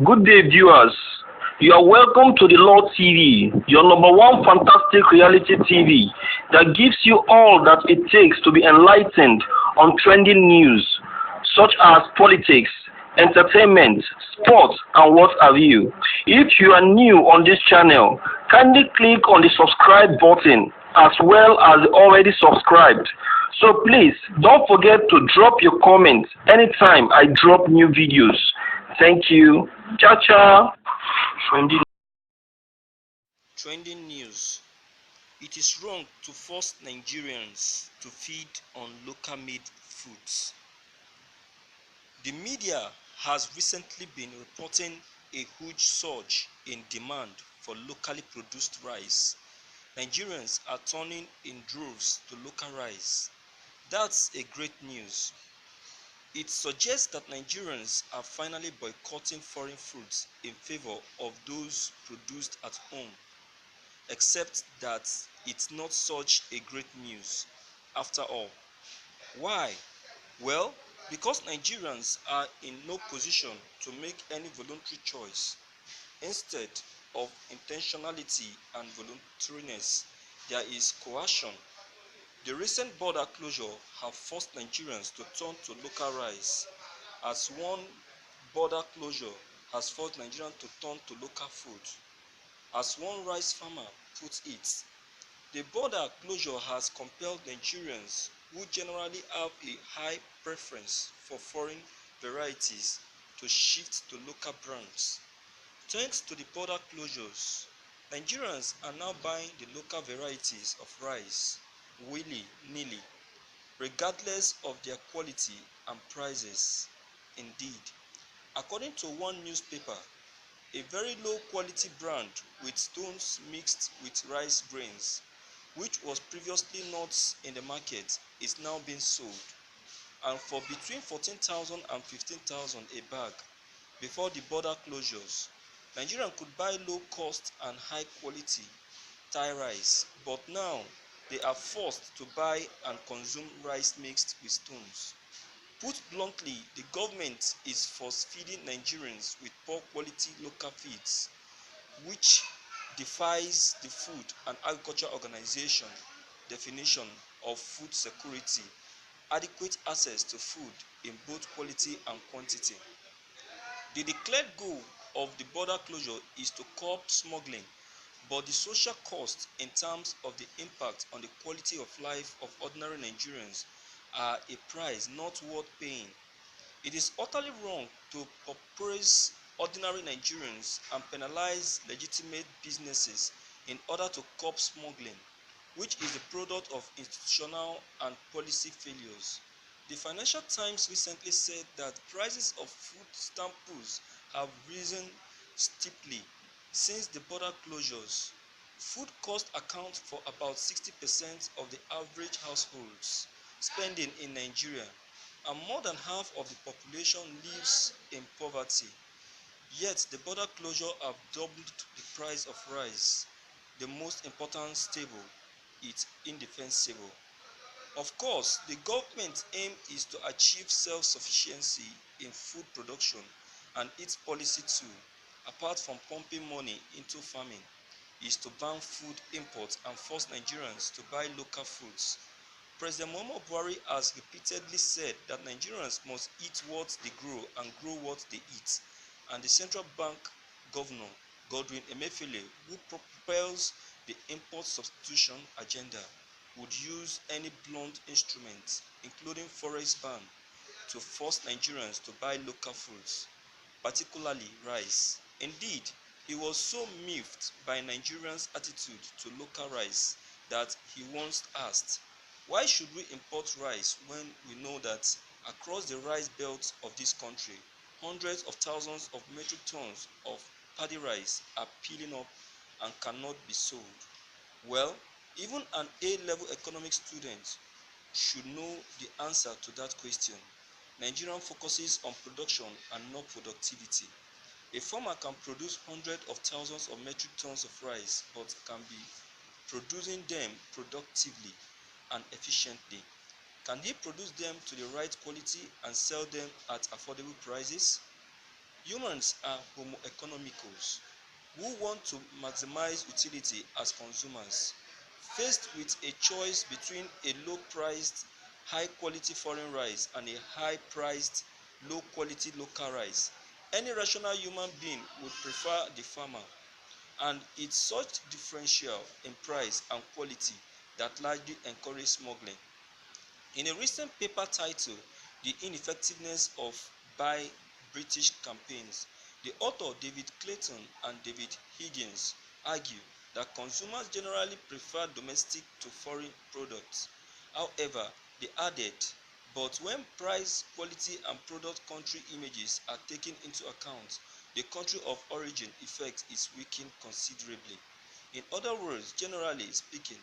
Good day, viewers. You are welcome to the Law TV, your number one fantastic reality TV that gives you all that it takes to be enlightened on trending news such as politics, entertainment, sports, and what have you. If you are new on this channel, kindly click on the subscribe button as well as already subscribed. So please don't forget to drop your comments anytime I drop new videos. Thank you. Ciao, ciao. Trending news. It is wrong to force Nigerians to feed on local made foods. The media has recently been reporting a huge surge in demand for locally produced rice. Nigerians are turning in droves to local rice. That's a great news. It suggests that Nigerians are finally boycotting foreign foods in favor of those produced at home. Except that it's not such a great news after all. Why? Well, because Nigerians are in no position to make any voluntary choice. Instead of intentionality and voluntariness, there is coercion. The recent border closure have forced Nigerians to turn to local rice, as one border closure has forced Nigerians to turn to local food. As one rice farmer put it, the border closure has compelled Nigerians, who generally have a high preference for foreign varieties, to shift to local brands. Thanks to the border closures, Nigerians are now buying the local varieties of rice willy-nilly, regardless of their quality and prices. Indeed, according to one newspaper, a very low quality brand with stones mixed with rice grains, which was previously not in the market, is now being sold, and for between 14,000 and 15,000 a bag. Before the border closures, Nigerians could buy low cost and high quality Thai rice, but now they are forced to buy and consume rice mixed with stones. Put bluntly, the government is force-feeding Nigerians with poor quality local feeds, which defies the Food and Agriculture Organization definition of food security, adequate access to food in both quality and quantity. The declared goal of the border closure is to curb smuggling, but the social cost in terms of the impact on the quality of life of ordinary Nigerians are a price not worth paying. It is utterly wrong to praise ordinary Nigerians and penalize legitimate businesses in order to curb smuggling, which is the product of institutional and policy failures. The Financial Times recently said that prices of food staples have risen steeply since the border closures. Food costs account for about 60% of the average households spending in Nigeria, and more than half of the population lives in poverty. Yet the border closure have doubled the price of rice, the most important staple. It's indefensible. Of course, the government's aim is to achieve self-sufficiency in food production, and its policy too, apart from pumping money into farming, is to ban food imports and force Nigerians to buy local foods. President Muhammadu Buhari has repeatedly said that Nigerians must eat what they grow and grow what they eat, and the central bank governor, Godwin Emefiele, who propels the import substitution agenda, would use any blunt instrument, including forex ban, to force Nigerians to buy local foods, particularly rice. Indeed, he was so miffed by Nigerians' attitude to local rice that he once asked, "Why should we import rice when we know that across the rice belt of this country, hundreds of thousands of metric tons of paddy rice are piling up and cannot be sold?" Well, even an A-level economics student should know the answer to that question. Nigeria focuses on production and not productivity. A farmer can produce hundreds of thousands of metric tons of rice, but can be producing them productively and efficiently. Can he produce them to the right quality and sell them at affordable prices? Humans are homo economicals who want to maximize utility as consumers. Faced with a choice between a low-priced, high-quality foreign rice and a high-priced, low-quality local rice, any rational human being would prefer the farmer, and it's such differential in price and quality that largely encourage smuggling. In a recent paper titled The Ineffectiveness of Buy British Campaigns, the author David Clayton and David Higgins argue that consumers generally prefer domestic to foreign products. However, they added, but when price, quality and product country images are taken into account, the country of origin effect is weakened considerably. In other words, generally speaking,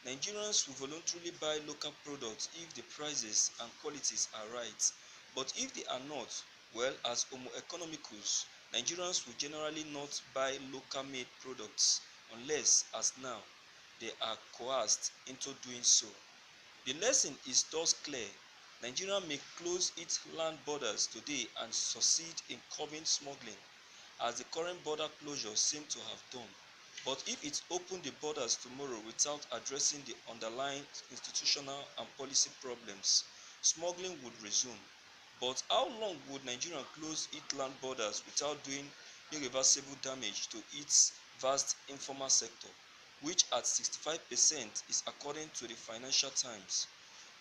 Nigerians will voluntarily buy local products if the prices and qualities are right, but if they are not, well, as homo economicals, Nigerians will generally not buy local made products unless, as now, they are coerced into doing so. The lesson is thus clear. Nigeria may close its land borders today and succeed in curbing smuggling, as the current border closures seem to have done. But if it opened the borders tomorrow without addressing the underlying institutional and policy problems, smuggling would resume. But how long would Nigeria close its land borders without doing irreversible damage to its vast informal sector, which at 65% is, according to the Financial Times,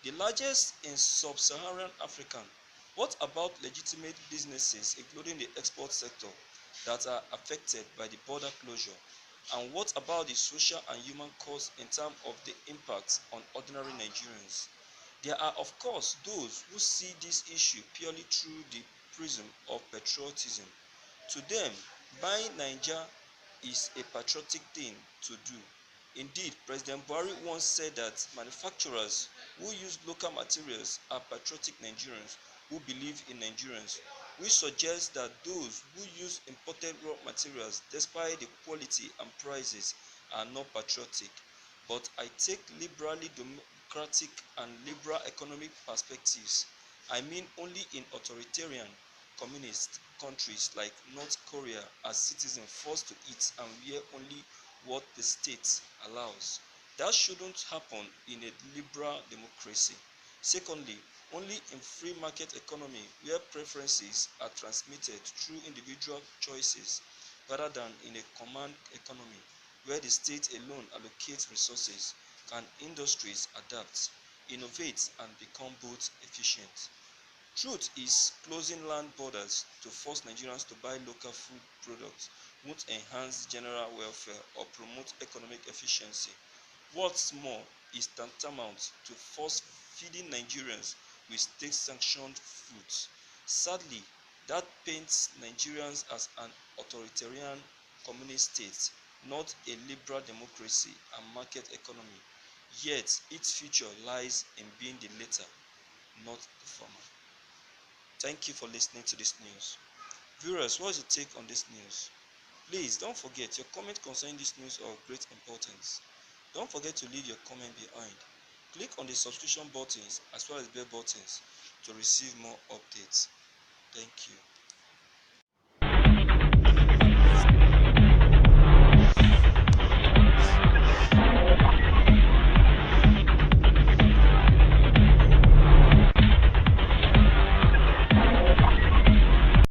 the largest in sub-Saharan Africa? What about legitimate businesses, including the export sector, that are affected by the border closure? And what about the social and human cost in terms of the impact on ordinary Nigerians? There are, of course, those who see this issue purely through the prism of patriotism. To them, buying Naija is a patriotic thing to do. Indeed, President Buhari once said that manufacturers who use local materials are patriotic Nigerians who believe in Nigerians, which suggests that those who use imported raw materials despite the quality and prices are not patriotic. But I take liberally democratic and liberal economic perspectives. I mean only in authoritarian communist countries like North Korea, as citizens forced to eat and wear only what the state allows. That shouldn't happen in a liberal democracy. Secondly, only in free market economy where preferences are transmitted through individual choices rather than in a command economy where the state alone allocates resources can industries adapt, innovate and become both efficient. Truth is, closing land borders to force Nigerians to buy local food products won't enhance general welfare or promote economic efficiency. What's more, is tantamount to force feeding Nigerians with state-sanctioned foods. Sadly, that paints Nigerians as an authoritarian communist state, not a liberal democracy and market economy. Yet, its future lies in being the latter, not the former. Thank you for listening to this news. Viewers, what's your take on this news? Please don't forget, your comment concerning this news are of great importance. Don't forget to leave your comment behind. Click on the subscription buttons as well as bell buttons to receive more updates. Thank you.